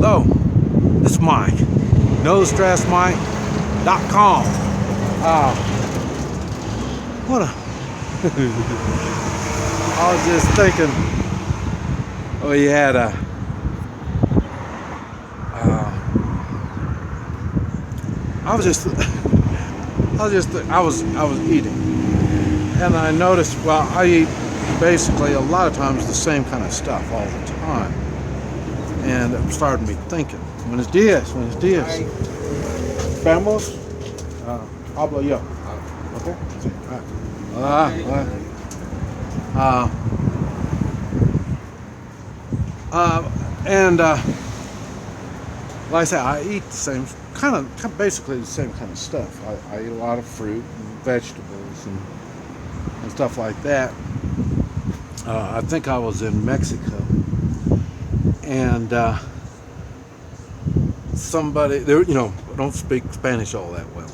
Hello, this is Mike. NoStressMike.com. What a... I was just thinking, we had a... I was eating, and I noticed, well, I eat basically a lot of times the same kind of stuff all the time. And it started me thinking, Buenos dias. Vamos? Hablo yo. Okay? Like I say, I eat the same basically the same kind of stuff. I eat a lot of fruit and vegetables and stuff like that. I think I was in Mexico, and somebody there, don't speak Spanish all that well,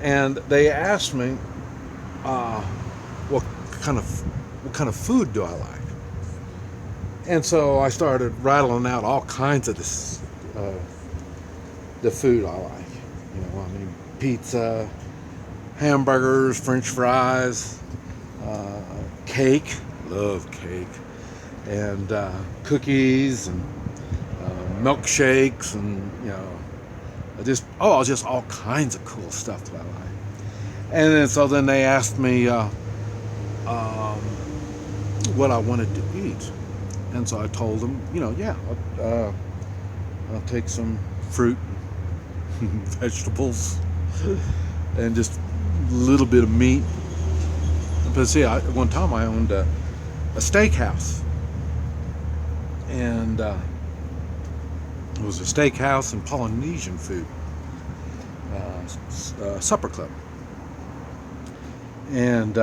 and they asked me, what kind of food do I like? And so I started rattling out all kinds of this, the food I like. Pizza, hamburgers, French fries, cake. Love cake, and cookies, and milkshakes, and just all kinds of cool stuff that I like. And then they asked me what I wanted to eat, and so I told them, I'll take some fruit, vegetables, and just a little bit of meat. But see, at one time I owned a steakhouse, and it was a steakhouse and Polynesian food, supper club. And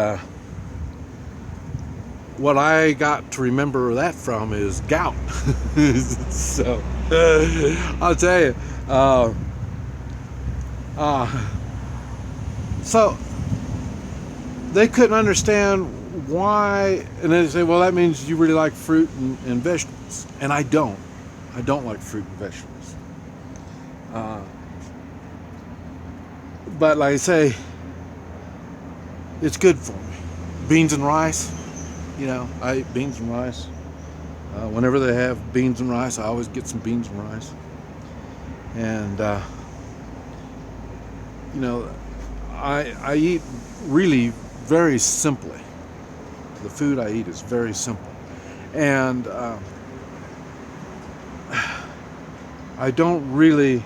what I got to remember that from is gout. So I'll tell you, so they couldn't understand why, and they say, well, that means you really like fruit and vegetables. And I don't like fruit and vegetables. But like I say, it's good for me. Beans and rice, I eat beans and rice. Whenever they have beans and rice, I always get some beans and rice. And I eat really very simply. The food I eat is very simple, and I don't really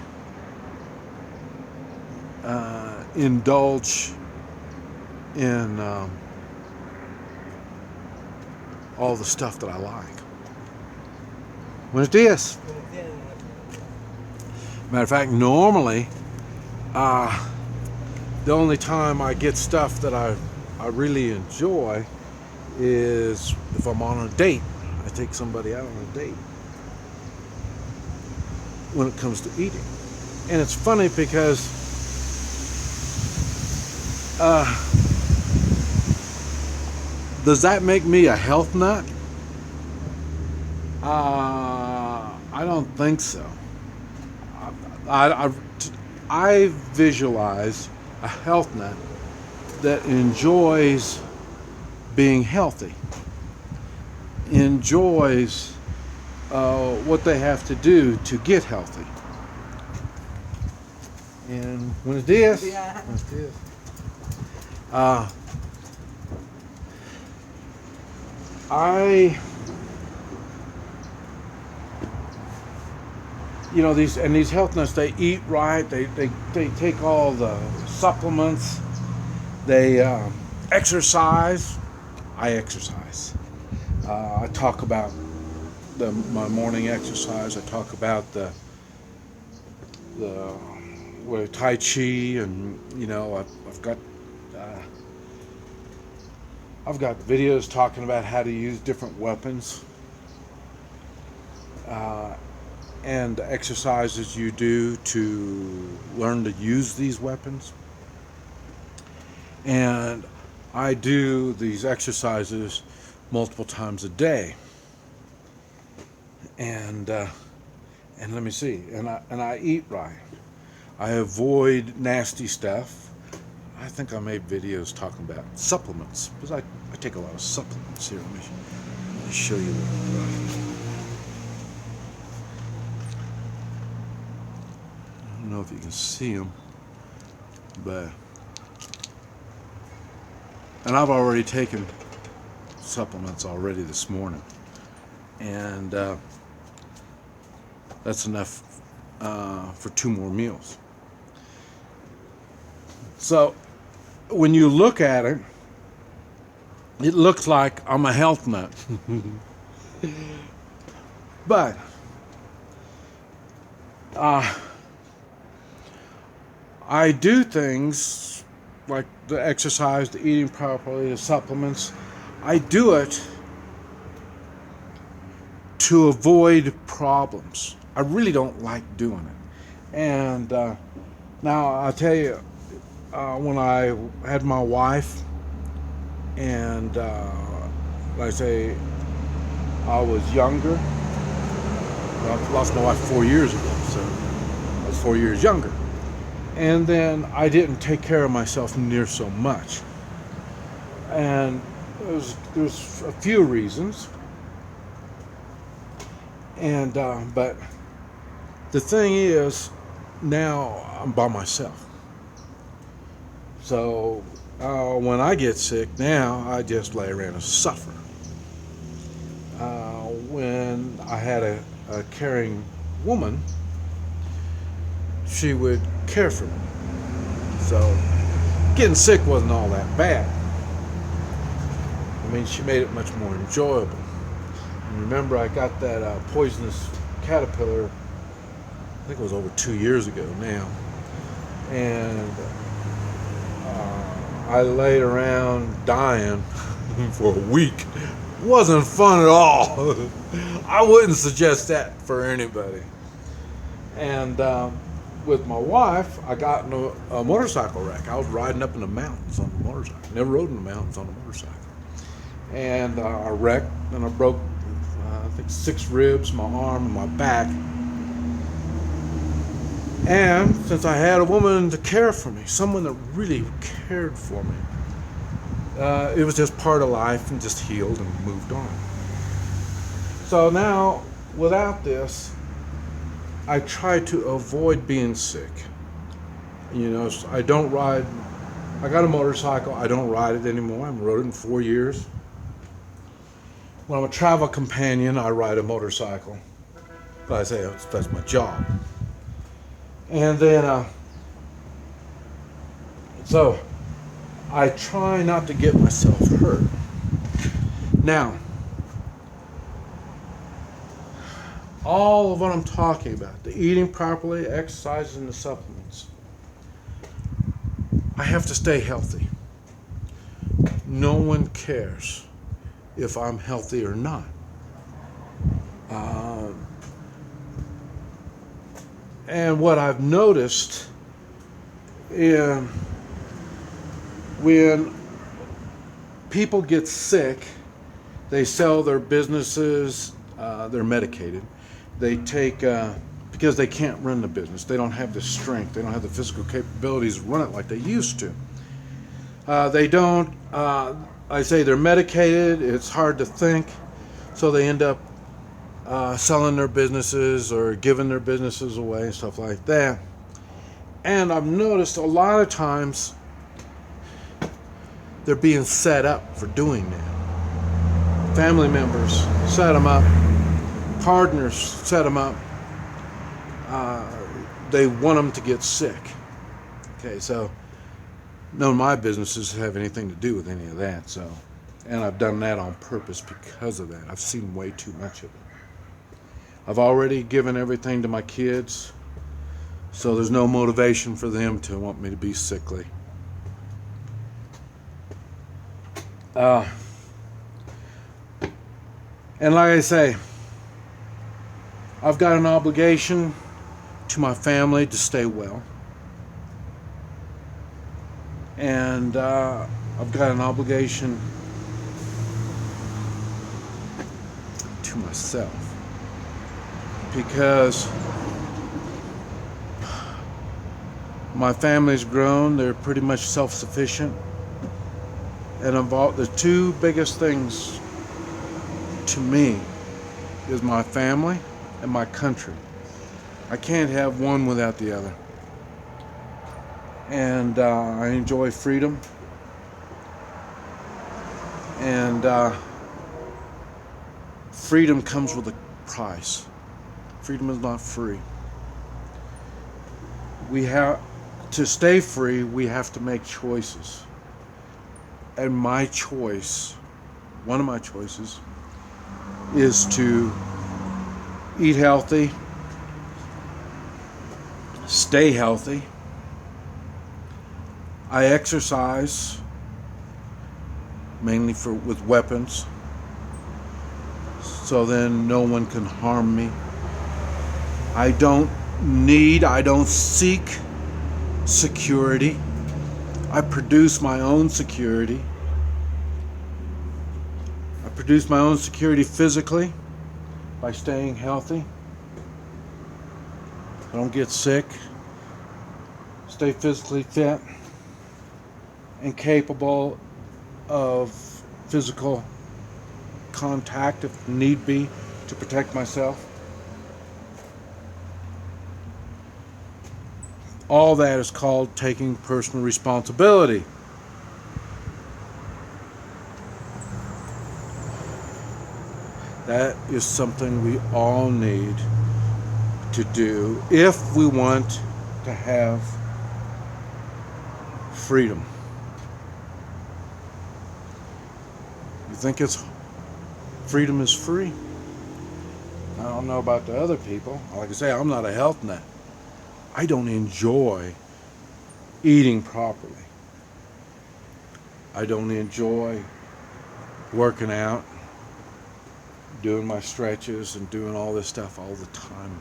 indulge in all the stuff that I like. Buenos dias. Matter of fact, normally the only time I get stuff that I really enjoy is if I'm on a date. I take somebody out on a date when it comes to eating. And it's funny because does that make me a health nut? I don't think so. I visualize a health nut that enjoys being healthy, enjoys what they have to do to get healthy. And buenos dias. Buenos dias. these health nuts, they eat right, they take all the supplements, they exercise. I exercise. I talk about my morning exercise. I talk about the Tai Chi, and I've got videos talking about how to use different weapons, and the exercises you do to learn to use these weapons. And I do these exercises multiple times a day. And and let me see, and I eat right. I avoid nasty stuff. I think I made videos talking about supplements because I take a lot of supplements here. Let me show you what. I don't know if you can see them, but and I've already taken supplements already this morning, and that's enough for 2 more meals. So when you look at it, it looks like I'm a health nut. But I do things like the exercise, the eating properly, the supplements. I do it to avoid problems. I really don't like doing it. And now I'll tell you, when I had my wife, and like I say, I was younger. I lost my wife 4 years ago, so I was 4 years younger. And then I didn't take care of myself near so much. And there's a few reasons. And but the thing is, now I'm by myself. So when I get sick now, I just lay around and suffer. When I had a caring woman, she would care for me. So getting sick wasn't all that bad. I mean, she made it much more enjoyable. And remember, I got that poisonous caterpillar, I think it was over 2 years ago now. And I laid around dying for a week. Wasn't fun at all. I wouldn't suggest that for anybody. And with my wife, I got in a motorcycle wreck. I was riding up in the mountains on the motorcycle. Never rode in the mountains on a motorcycle. And I wrecked, and I broke, I think 6 ribs, my arm, and my back. And since I had a woman to care for me, someone that really cared for me, it was just part of life, and just healed and moved on. So now, without this, I try to avoid being sick. You know, I don't ride. I got a motorcycle. I don't ride it anymore. I haven't rode it in 4 years. When I'm a travel companion, I ride a motorcycle. But I say that's my job. And then, so I try not to get myself hurt. Now, all of what I'm talking about, the eating properly, exercise, and the supplements, I have to stay healthy. No one cares if I'm healthy or not. And what I've noticed in when people get sick, they sell their businesses, they're medicated. They take, because they can't run the business. They don't have the strength. They don't have the physical capabilities to run it like they used to. They don't, I say they're medicated. It's hard to think. So they end up selling their businesses or giving their businesses away and stuff like that. And I've noticed a lot of times they're being set up for doing that. Family members set them up. Partners set them up. They want them to get sick. Okay, so none of my businesses have anything to do with any of that. So, and I've done that on purpose because of that. I've seen way too much of it. I've already given everything to my kids, so there's no motivation for them to want me to be sickly. And like I say, I've got an obligation to my family to stay well. And I've got an obligation to myself. Because My family's grown. They're pretty much self-sufficient. And the two biggest things to me is my family and my country. I can't have one without the other. And I enjoy freedom. And freedom comes with a price. Freedom is not free. To stay free, we have to make choices. And my choice, one of my choices, is to eat healthy, stay healthy. I exercise mainly with weapons, so then no one can harm me. I don't seek security. I produce my own security. I produce my own security physically by staying healthy. I don't get sick. Stay physically fit and capable of physical contact if need be to protect myself. All that is called taking personal responsibility. That is something we all need to do if we want to have freedom. You think freedom is free? I don't know about the other people. Like I say, I'm not a health nut. I don't enjoy eating properly. I don't enjoy working out, doing my stretches and doing all this stuff all the time.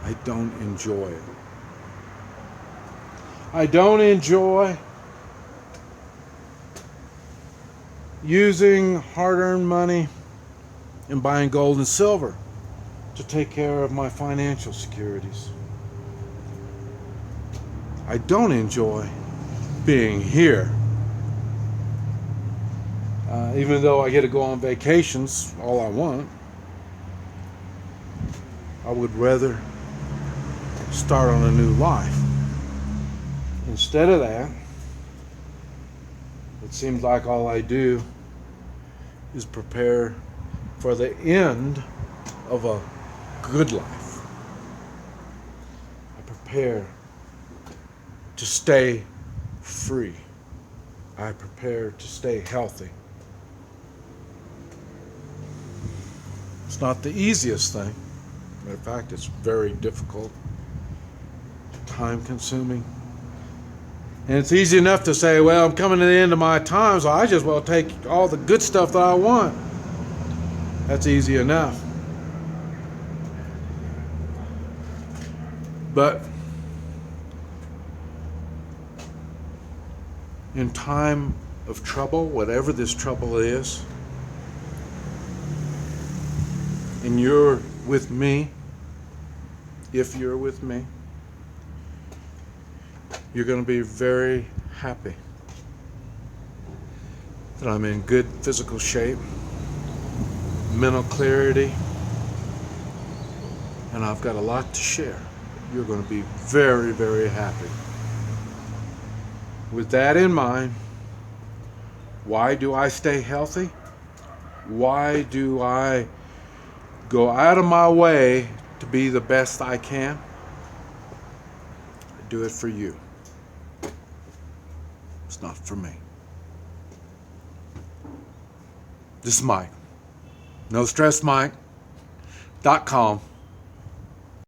I don't enjoy it. I don't enjoy using hard-earned money and buying gold and silver to take care of my financial securities. I don't enjoy being here. Even though I get to go on vacations all I want, I would rather start on a new life. Instead of that, it seems like all I do is prepare for the end of a good life. I prepare to stay free. I prepare to stay healthy. It's not the easiest thing. Matter of fact, it's very difficult, time-consuming. And it's easy enough to say, well, I'm coming to the end of my time, so I just will take all the good stuff that I want. That's easy enough. But in time of trouble, whatever this trouble is, and you're with me, if you're with me, you're going to be very happy that I'm in good physical shape, mental clarity, and I've got a lot to share. You're going to be very, very happy. With that in mind, why do I stay healthy? Why do I go out of my way to be the best I can? I do it for you. It's not for me. This is Mike. NoStressMike.com.